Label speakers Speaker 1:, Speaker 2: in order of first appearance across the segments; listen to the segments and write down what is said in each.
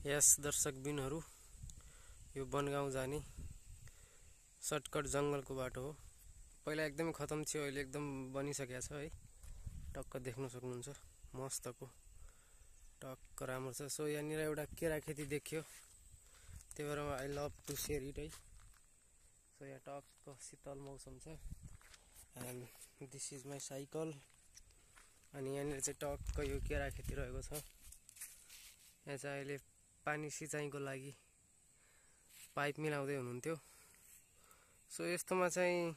Speaker 1: यस दर्शकबिनहरु, यो बनगाउँ जाने सर्टकट जंगलको बाटो हो। पहिला एकदमै खतम थियो, अहिले एकदम बनिसकेको छ है। टक्क देख्न सक्नुहुन्छ, मस्तको टक्क राम्रो छ। सो यहाँनिर एउटा केरा खेती देखियो, त्यही भएर I love to share it है। सो यहाँ टक्क शीतल मौसम छ and this is my cycle. अनि यहाँनिर चाहिँ टक्क यो केरा खेती रहेको छ। यहाँ चाहिँ अहिले पानी सिँचाइको लागि पाइप मिलाउँदै हुनुहुन्थ्यो। सो यस्तोमा चाहिँ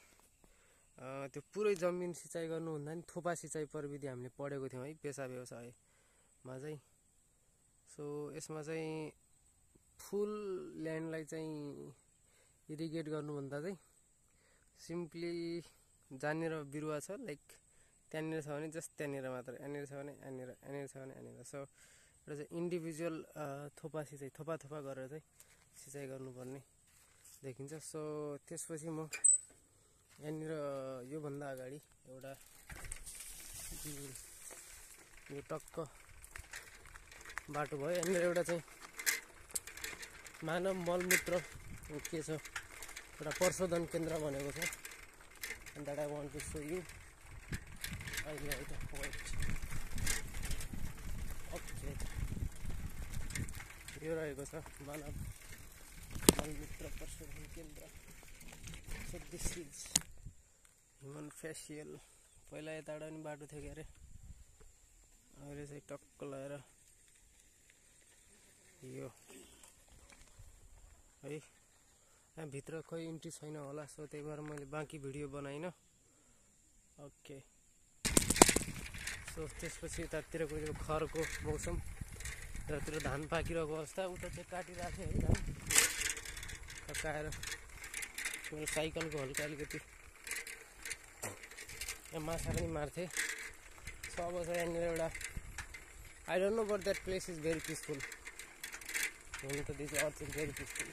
Speaker 1: त्यो पुरै जमिन सिँचाइ गर्नुभन्दा नि थोपा सिँचाइ प्रविधि हामीले पढेको थियौँ है पेसा व्यवसायमा चाहिँ। सो यसमा चाहिँ फुल ल्यान्डलाई चाहिँ इरिगेट गर्नुभन्दा चाहिँ सिम्पली जहाँनिर बिरुवा छ लाइक त्यहाँनिर छ भने जस्ट त्यहाँनिर मात्र, यहाँनिर छ भने यहाँनिर, यहाँनिर छ भने यहाँनिर। सो एउटा चाहिँ इन्डिभिजुअल थोपा सिँचाइ थोपा गरेर चाहिँ सिँचाइ गर्नुपर्ने देखिन्छ। सो त्यसपछि म यहाँनिर योभन्दा अगाडि एउटा यो टक्क बाटो भयो। यहाँनिर एउटा चाहिँ मानव मलमूत्र के छ एउटा प्रशोधन केन्द्र बनेको छ। And that I want to show you. अहिले है त वेट, ओके, यो रहेको छ मानव मलमूत्र प्रशोधन केन्द्र। So this is human facial. पहिला यताबाट पनि बाटो थियो के अरे, अहिले चाहिँ टक्क लगाएर यो है। यहाँ भित्र खोइ इन्ट्री छैन होला, सो त्यही भएर मैले बाँकी भिडियो बनाइन। ओके, सो त्यसपछि यतातिर गयो खरको मौसम, यतातिर धान पाकिरहेको अवस्था। उता चाहिँ काटिरहेको थियो है धान, पकाएर मेरो साइकलको हल्का अलिकति यहाँ माछा पनि मार्थे। सो अब चाहिँ यहाँनिर एउटा I don't know but that place is very peaceful. हुन त this earth is very peaceful.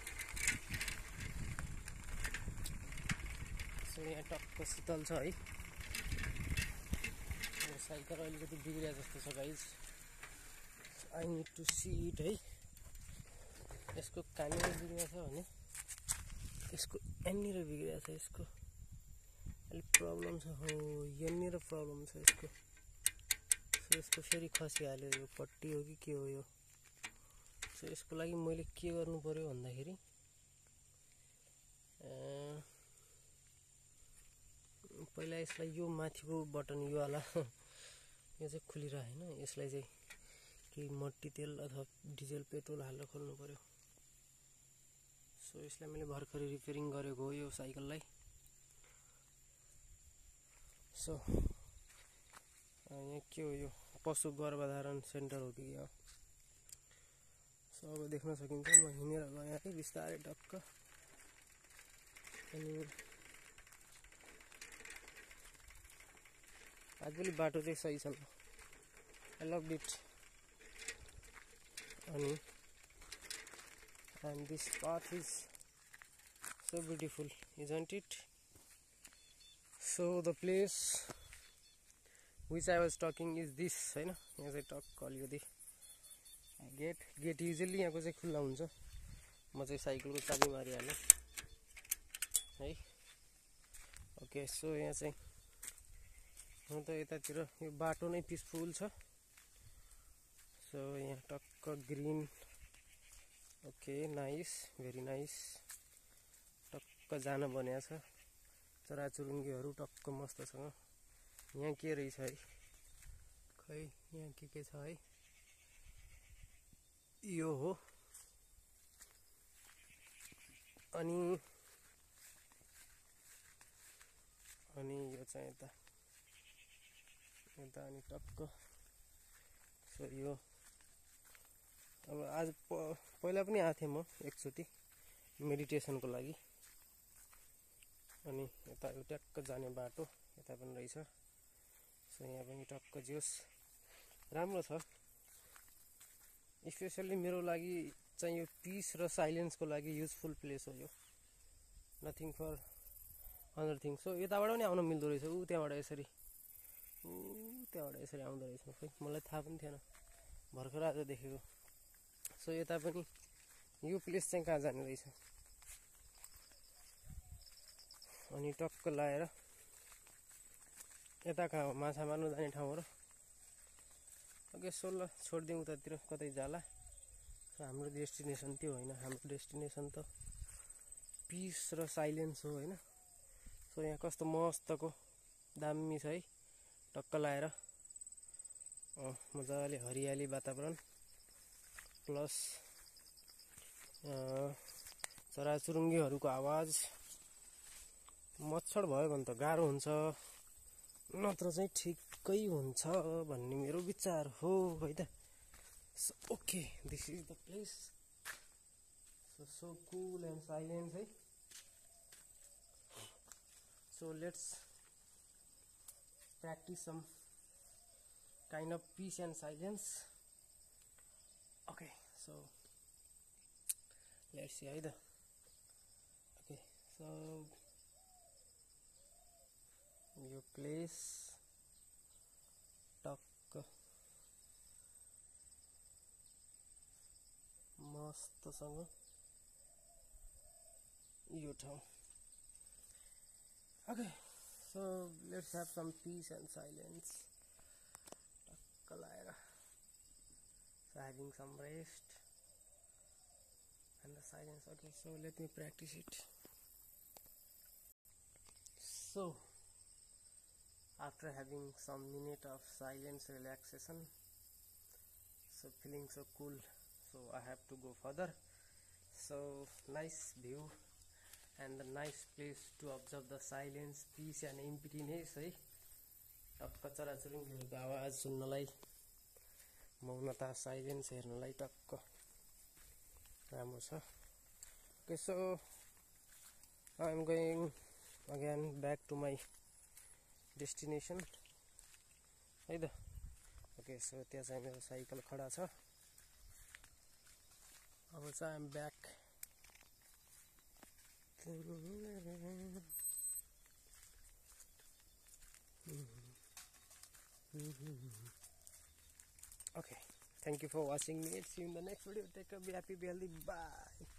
Speaker 1: So यहाँ टक्क शीतल छ है। साइकल अलिकति बिग्रिया जस्तो छ guys, I need to see it है। यसको कहाँनिर बिग्रिया छ भने यसको यहाँनिर बिग्रिया छ, यसको अलिक प्रब्लम छ। हो यहाँनिर प्रब्लम छ यसको। सो यसको फेरि खसिहाल्यो, यो पट्टी हो कि के हो यो। सो यसको लागि मैले के गर्नु पर्यो भन्दाखेरि पहिला यसलाई यो माथिको बटन यो वाला यो चाहिँ खुलिरहेन, यसलाई चाहिँ केही मट्टी तेल अथवा डिजेल पेट्रोल हालेर खोल्नु पर्यो। सो यसलाई मैले भर्खरै रिपेयरिङ गरेको हो यो साइकललाई। सो यहाँ के हो, यो पशु गर्भधारण सेन्टर हो कि के हो। सो अब देख्न सकिन्छ म हिँडेर गएँ है बिस्तारै टक्क। अनि एक्चुअली बाटो चाहिँ सही छ, आई लभ इट। अनि and this path is so beautiful isn't it. So the place which I was talking is this होइन। यहाँ चाहिँ टक्क अलिकति गेट युजली यहाँको चाहिँ खुल्ला हुन्छ। म चाहिँ साइकलको चाबी मारिहालेँ है। ओके, सो यहाँ चाहिँ हुन त यतातिर यो बाटो नै पिसफुल छ। सो यहाँ टक्क green, okay nice, very nice. टक्क जान बनिएको छ, चराचुरुङ्गीहरू टक्क मस्तसँग। यहाँ के रहेछ है, खै यहाँ के छ है, यो हो। अनि यो चाहिँ यता अनि टक्क। सो यो अब आज पहिला पनि आएको थिएँ म एकचोटि मेडिटेसनको लागि। अनि यता ट्याक्क जाने बाटो यता पनि रहेछ। सो यहाँ पनि टक्क जोस् राम्रो छ। स्पेसल्ली मेरो लागि चाहिँ यो पिस र साइलेन्सको लागि युजफुल प्लेस हो यो, nothing for other thing. So यताबाट पनि आउन मिल्दो रहेछ, त्यहाँबाट यसरी आउँदो रहेछ। खै मलाई थाहा पनि थिएन, भर्खर आज देखेको। सो यता पनि यो प्लेस चाहिँ कहाँ जाने रहेछ अनि टक्क लाएर यता कहाँ हो माछा मार्नु जाने ठाउँ हो र ओके सोल्ल छोडिदिउँ उतातिर कतै जाला हाम्रो डेस्टिनेसन त्यो होइन हाम्रो डेस्टिनेसन त पिस र साइलेन्स हो होइन सो यहाँ कस्तो मस्तको दामी छ है टक्क लाएर मजाले हरियाली वातावरण प्लस चराचुरुङ्गीहरूको आवाज मच्छर भयो भने त गाह्रो हुन्छ नत्र चाहिँ ठिकै हुन्छ भन्ने मेरो विचार हो है त okay this is the place so cool and silent है so let's practice some kind of peace and silence okay so let's see either okay so your place टक्क मस्तसँग यो ठाउँ okay so let's have some peace and silence टक्क लाएर so having some rest and the silence okay so let me practice it so after having some minute of silence relaxation so feeling so cool so I have to go further so nice view and the nice place to observe the silence peace and emptiness है टक्क चराचुरुङ्गीहरूको आवाज सुन्नलाई मौनता silence हेर्नलाई टक्क राम्रो छ okay so I am going again back to my destination है त okay so त्यहाँ चाहिँ मेरो साइकल खडा छ अब चाहिँ I am back okay thank you for watching me see you in the next video take care be happy be healthy bye